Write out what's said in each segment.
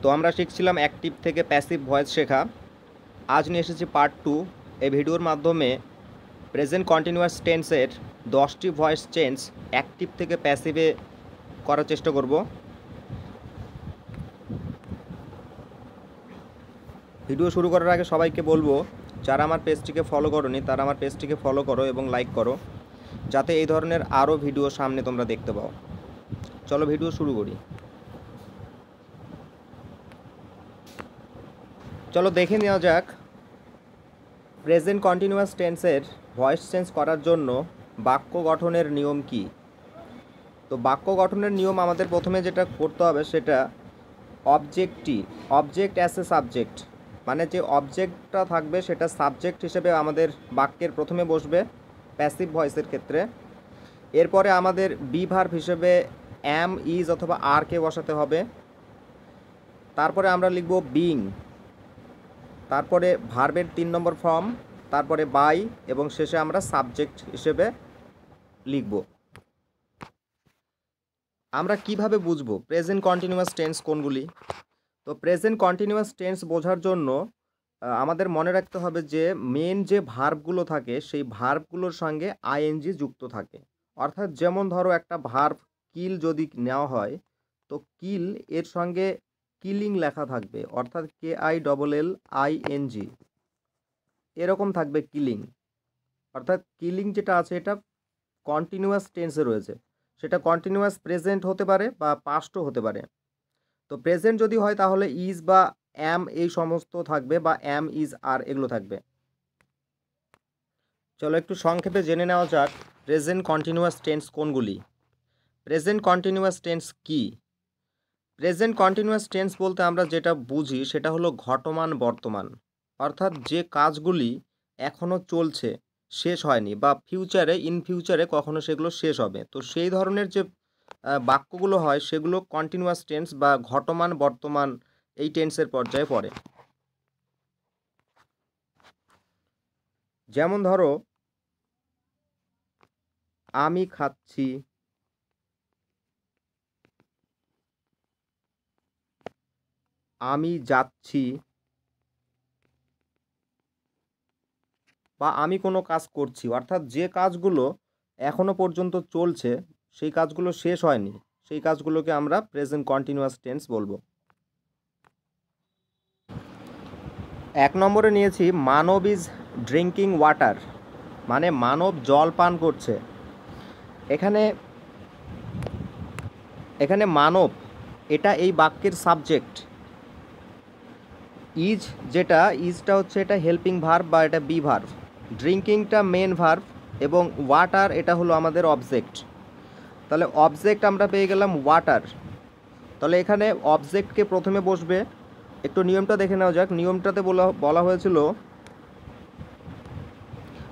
তো আমরা শিখছিলাম অ্যাক্টিভ থেকে প্যাসিভ ভয়েস শেখা। আজ নিয়ে এসেছি পার্ট 2। এই ভিডিওর মাধ্যমে প্রেজেন্ট কন্টিনিউয়াস টেন্সের 10টি ভয়েস চেঞ্জ অ্যাক্টিভ থেকে প্যাসিভে করার চেষ্টা করব। ভিডিও শুরু করার আগে সবাইকে বলবো, যারা আমার পেজটিকে ফলো করোনি তারা আমার পেজটিকে ফলো করো এবং লাইক করো, যাতে এই ধরনের আরও ভিডিও সামনে তোমরা দেখতে পাও। চলো ভিডিও শুরু করি। চলো দেখে নেওয়া যাক প্রেজেন্ট কন্টিনিউয়াস টেন্সের ভয়েস চেঞ্জ করার জন্য বাক্য গঠনের নিয়ম কি। তো বাক্য গঠনের নিয়ম আমাদের প্রথমে যেটা করতে হবে সেটা অবজেক্ট অ্যাজ এ সাবজেক্ট, মানে যে অবজেক্টটা থাকবে সেটা সাবজেক্ট হিসেবে আমাদের বাক্যের প্রথমে বসবে প্যাসিভ ভয়েসের ক্ষেত্রে। এরপরে আমাদের বি ভার্ব হিসেবে অ্যাম, ইজ অথবা আরকে বসাতে হবে। তারপরে আমরা লিখব বিং, তারপরে ভার্বের 3 নম্বর ফর্ম, তারপরে বাই এবং শেষে আমরা সাবজেক্ট হিসেবে লিখব। আমরা কিভাবে বুঝবো প্রেজেন্ট কন্টিনিউয়াস টেন্স কোনগুলি? তো প্রেজেন্ট কন্টিনিউয়াস টেন্স বোঝার জন্য আমাদের মনে রাখতে হবে যে মেন যে ভার্বগুলো থাকে সেই ভার্বগুলোর সঙ্গে আইএনজি যুক্ত থাকে। অর্থাৎ যেমন ধরো একটা ভার্ব কিল যদি নেওয়া হয়, তো কিল এর সঙ্গে কিলিং লেখা থাকবে, অর্থাৎ KILLING এরকম থাকবে কিলিং। অর্থাৎ কিলিং যেটা আছে এটা কন্টিনিউয়াস টেন্সে রয়েছে, সেটা কন্টিনিউয়াস প্রেজেন্ট হতে পারে বা পাস্টও হতে পারে। তো প্রেজেন্ট যদি হয় তাহলে ইজ বা অ্যাম এই সমস্ত থাকবে, বা অ্যাম, ইজ, আর এগুলো থাকবে। চলো একটু সংক্ষেপে জেনে নেওয়া যাক প্রেজেন্ট কন্টিনিউয়াস টেন্স কোনগুলি। প্রেজেন্ট কন্টিনিউয়াস টেন্স কি? প্রেজেন্ট কন্টিনিউয়াস টেন্স বলতে আমরা যেটা বুঝি সেটা হলো ঘটমান বর্তমান, অর্থাৎ যে কাজগুলি এখনও চলছে, শেষ হয়নি, বা ইন ফিউচারে কখনো সেগুলো শেষ হবে। তো সেই ধরনের যে বাক্যগুলো হয় সেগুলো কন্টিনিউয়াস টেন্স বা ঘটমান বর্তমান এই টেন্সের পর্যায়ে পড়ে। যেমন ধরো, আমি খাচ্ছি, আমি যাচ্ছি, বা আমি কোনো কাজ করছি। অর্থাৎ যে কাজগুলো এখনো পর্যন্ত চলছে, সেই কাজগুলো শেষ হয়নি, সেই কাজগুলোকে আমরা প্রেজেন্ট কন্টিনিউয়াস টেন্স বলবো। 1 নম্বরে নিয়েছি মানব ইজ ড্রিঙ্কিং ওয়াটার, মানে মানব জল পান করছে। এখানে মানব এটা এই বাক্যের সাবজেক্ট। ইজটা হচ্ছে এটা হেল্পিং ভার্ব বা এটা বি ভার্ব, ড্রিঙ্কিংটা মেন ভার্ব এবং ওয়াটার এটা হলো আমাদের অবজেক্ট। তাহলে অবজেক্ট আমরা পেয়ে গেলাম ওয়াটার। তাহলে এখানে অবজেক্টকে প্রথমে বসবে। একটু নিয়মটা দেখে নেওয়া যাক। নিয়মটাতে বলা হয়েছিল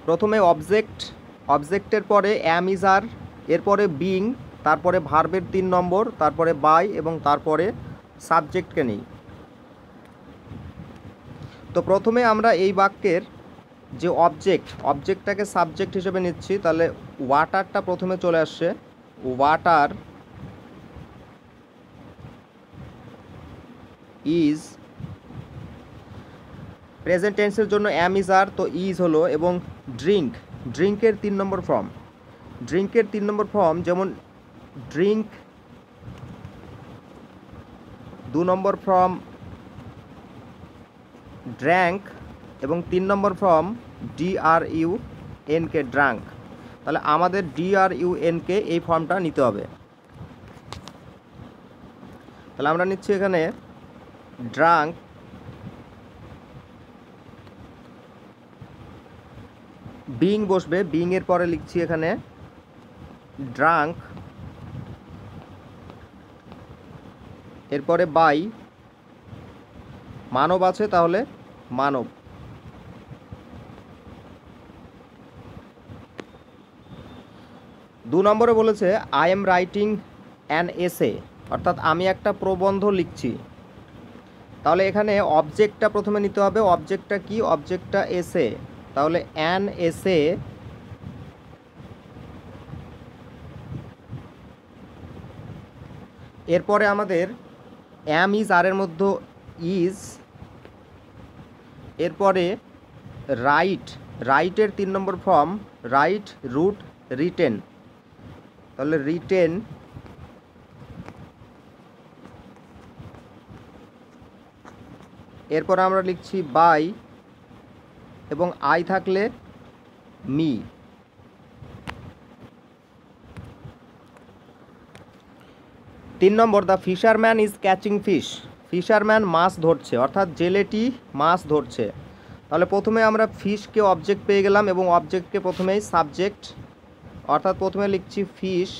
প্রথমে অবজেক্টের পরে অ্যাম, ইজ, আর, এরপরে বিং, তারপরে ভার্বের 3 নম্বর, তারপরে বাই এবং তারপরে সাবজেক্টকে নেই। তো প্রথমে আমরা এই বাক্যের যে অবজেক্টটাকে সাবজেক্ট হিসেবে নিচ্ছি। তাহলে ওয়াটারটা প্রথমে চলে আসছে, ওয়াটার ইজ। প্রেজেন্ট টেন্সের জন্য অ্যাম, ইজ, আর, তো ইজ হলো, এবং ড্রিঙ্কের 3 নম্বর ফর্ম, যেমন ড্রিঙ্ক, 2 নম্বর ফর্ম ড্র্যাঙ্ক এবং 3 নম্বর ফর্ম DRUNK ড্রাঙ্ক। তাহলে আমাদের DRUNK এই ফর্মটা নিতে হবে। তাহলে আমরা নিচ্ছি এখানে ড্রাঙ্ক, বিং বসবে, বিং এর পরে লিখছি এখানে ড্রাঙ্ক, এরপরে বাই, মানব আছে তাহলে মানব। 2 নম্বরে বলেছে I am writing an essay, অর্থাৎ আমি একটা প্রবন্ধ লিখছি। তাহলে এখানে অবজেক্টটা প্রথমে নিতে হবে। অবজেক্টটা কি? অবজেক্টটা এসে। তাহলে অ্যান এসে, এরপরে আমাদের অ্যাম ইজ আর এর মধ্যে ইজ, এরপরে রাইট, রাইটের 3 নম্বর ফর্ম রাইট রুট রিটেন, তাহলে রিটেন। এরপর আমরা লিখছি বাই এবং আই থাকলে মি। 3 নম্বর the fisherman is catching fish, fisherman মাছ ধরছে, অর্থাৎ জেলেটি মাছ ধরছে। তাহলে প্রথমে আমরা ফিশকে অবজেক্ট পেয়ে গেলাম এবং অবজেক্টকে প্রথমেই সাবজেক্ট, অর্থাৎ প্রথমে লিখছি ফিশ,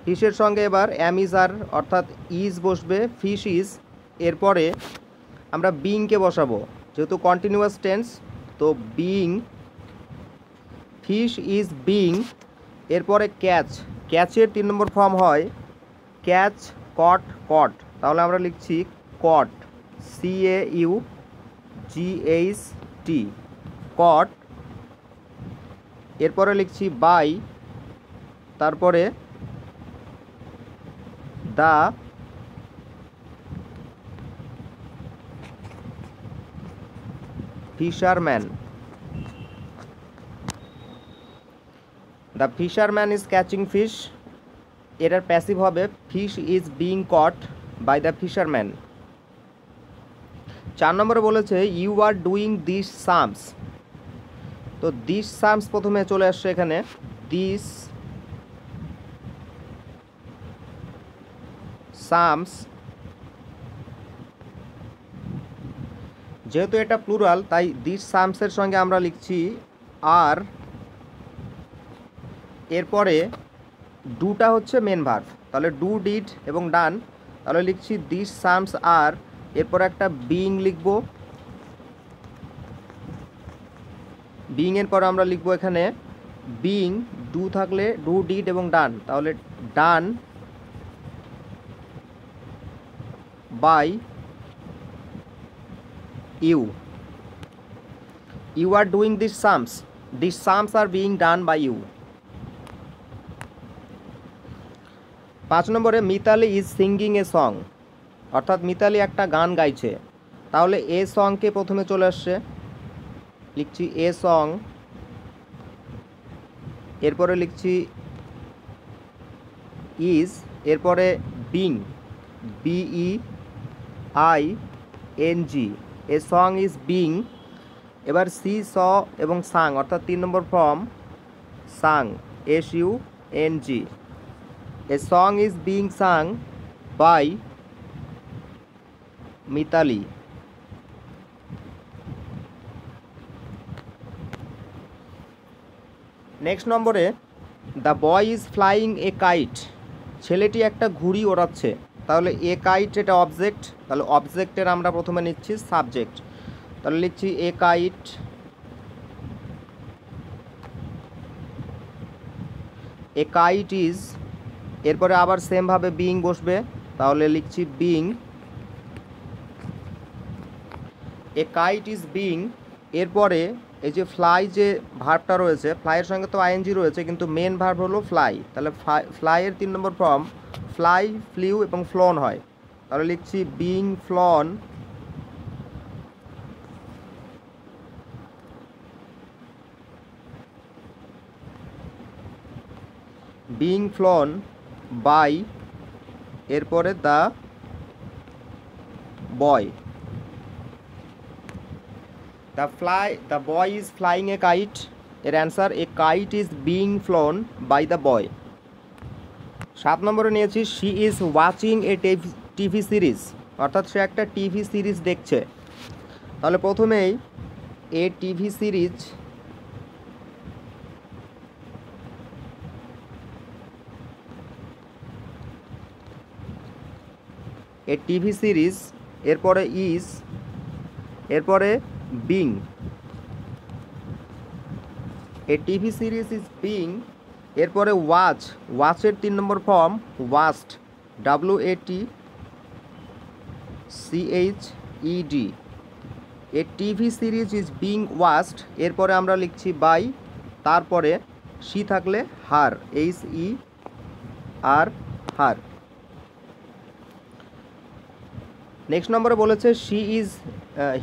ফিশের সঙ্গে এবার অ্যাম ইজ আর অর্থাৎ ইজ বসবে, ফিশ ইজ। এরপরে আমরা বিংকে বসাবো, যেহেতু কন্টিনিউয়াস টেন্স, তো বিং, ফিশ ইজ বিং। এরপরে ক্যাচ, ক্যাচের 3 নম্বর ফর্ম হয় ক্যাচ কট কট, তাহলে আমরা লিখছি কট, CAUGHT, কট। এরপরে লিখছি বাই, তারপরে the fisherman, the fisherman is catching fish, এটার প্যাসিভ হবে fish is being caught by the fisherman. 4 নম্বরে বলেছে you are doing this sums, তো দিস সামস প্রথমে চলে আসছে এখানে, দিস সামস, যেহেতু এটা প্লুরাল তাই দিস সামসের সঙ্গে আমরা লিখছি আর, এরপরে ডুটা হচ্ছে মেন ভার্ব, তাহলে ডু ডিড এবং ডান, তাহলে লিখছি দিস সামস আর, এরপর একটা বিং লিখব, বিং এর পর আমরা লিখব এখানে বিং, ডু থাকলে ডু ডিড এবং ডান, তাহলে done by you, you are doing this sums আর বিং ডান বাই ইউ। 5 নম্বরে Mitali is singing a song, অর্থাৎ মিতালি একটা গান গাইছে, তাহলে এ সংকে প্রথমে চলে আসছে, লিখছি এ সং, এরপরে লিখছি ইজ, এরপরে being, BEING, a song is being. এবার সি স এবং সাং, অর্থাৎ 3 নম্বর form Tsang, SUNG, a song is being sung by Mitali. Next নম্বরে the boy is flying a kite, ছেলেটি একটা ঘুড়ি ওড়াচ্ছে, তাহলে এ কাইট এটা অবজেক্ট, তাহলে অবজেক্টের আমরা প্রথমে নিচ্ছি সাবজেক্ট, তাহলে লিখছি a kite, A kite is, এরপরে আবার সেমভাবে বিং বসবে, তাহলে লিখছি being, A kite is being. এরপরে এই যে ফ্লাই যে ভার্বটা রয়েছে, ফ্লাইয়ের সঙ্গে তো আইএনজি রয়েছে কিন্তু মেন ভার্ব হলো ফ্লাই, তাহলে ফ্লাইয়ের 3 নম্বর ফর্ম ফ্লাই, ফ্লিউ এবং ফ্লোন হয়, তাহলে লিখছি being flown, being flown by, এরপরে the boy, the boy is flying a kite, এর answer a kite is being flown by the boy. 7 নম্বরে নিয়েছি she is watching a TV series, অর্থাৎ সে একটা টিভি সিরিজ দেখছে, তাহলে প্রথমেই a TV series, a TV series, এরপরে ইজ, এরপরে being, a TV series is being, এরপরে ওয়াচ, ওয়াচের 3 নম্বর form watched, WATCHED, a TV series is being watched, এরপরে আমরা লিখছি বাই, তারপরে শি থাকলে হার, HER, হার। নেক্সট নম্বরে বলেছে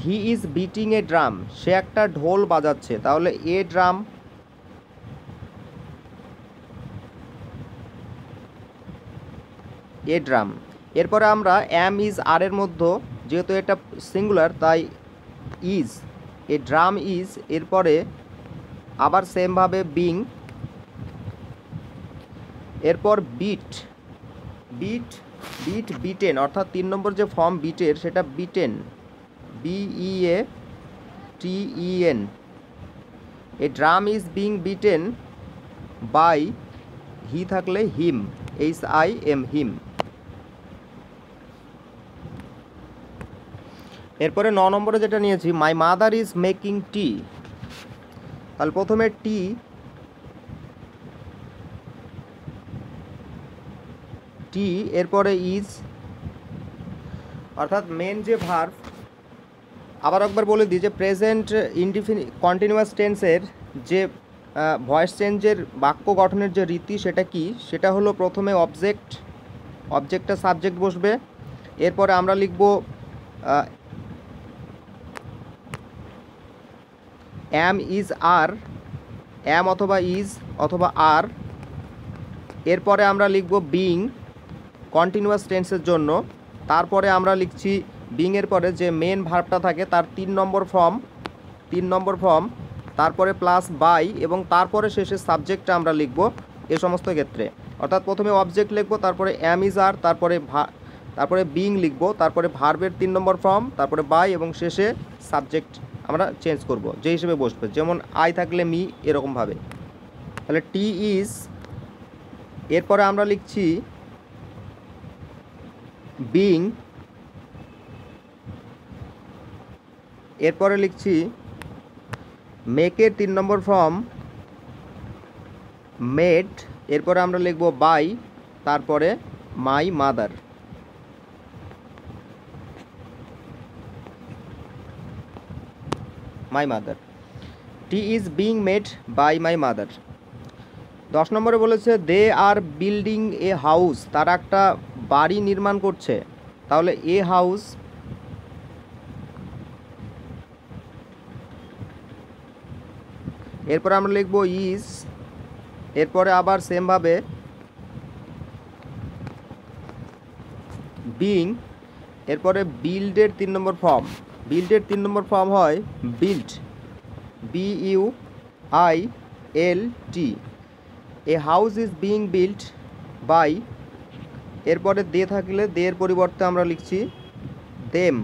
he is beating a drum, সে একটা ঢোল বাজাচ্ছে, তাহলে এ ড্রাম, এ ড্রাম। এরপরে আমরা এম ইজ আর এর মধ্যে যেহেতু এটা সিঙ্গুলার তাই ইজ, এ ড্রাম ইজ, এরপরে আবার সেমভাবে বিং, এরপর বিট, বিট বিট বিটেন, অর্থাৎ 3 নম্বর যে ফর্ম বিটের সেটা beaten, BEATEN। A drum is being beaten by, he থাকলে হিম, HIM, হিম। এরপরে 9 নম্বরে যেটা নিয়েছি, my mother is making tea, তাহলে প্রথমে টি, এরপরে ইজ, অর্থাৎ মেন যে ভার্ব। আবার একবার বলে দিই যে প্রেজেন্ট কন্টিনিউয়াস টেন্সের যে ভয়েস চেঞ্জের বাক্য গঠনের যে রীতি সেটা কি, সেটা হলো প্রথমে অবজেক্টটা সাবজেক্ট বসবে, এরপরে আমরা লিখব অ্যাম ইজ আর, অ্যাম অথবা ইজ অথবা আর, এরপরে আমরা লিখব বিং কন্টিনিউয়াস টেন্সের জন্য, তারপরে আমরা লিখছি বিং এর পরে যে মেন ভার্বটা থাকে তার 3 নম্বর ফর্ম, তারপরে প্লাস বাই, এবং তারপরে শেষে সাবজেক্টটা আমরা লিখব এই সমস্ত ক্ষেত্রে। অর্থাৎ প্রথমে অবজেক্ট লিখব, তারপরে অ্যাম ইজ আর, তারপরে বিং লিখব, তারপরে ভার্বের 3 নম্বর ফর্ম, তারপরে বাই, এবং শেষে সাবজেক্ট আমরা চেঞ্জ করব যে হিসেবে বসবে, যেমন আই থাকলে মি, এরকমভাবে। তাহলে টি ইজ, এরপরে আমরা লিখছি বিং, এরপরে লিখছি মেকের 3 নম্বর ফর্ম মেড, এরপরে আমরা লিখব বাই, তারপরে my mother. Tea is being made by my mother. 10 নম্বরে বলেছে দে আর বিল্ডিং এ হাউস, তারা একটা বাড়ি নির্মাণ করছে, তাহলে এ হাউস, এরপরে আমরা লিখব ইজ, এরপরে আবার সেমভাবে বিং, এরপরে বিল্ডের 3 নম্বর ফর্ম হয় built, BUILT। A house is being built by, এরপরে দে থাকলে দে এর পরিবর্তে আমরা লিখছি দেম।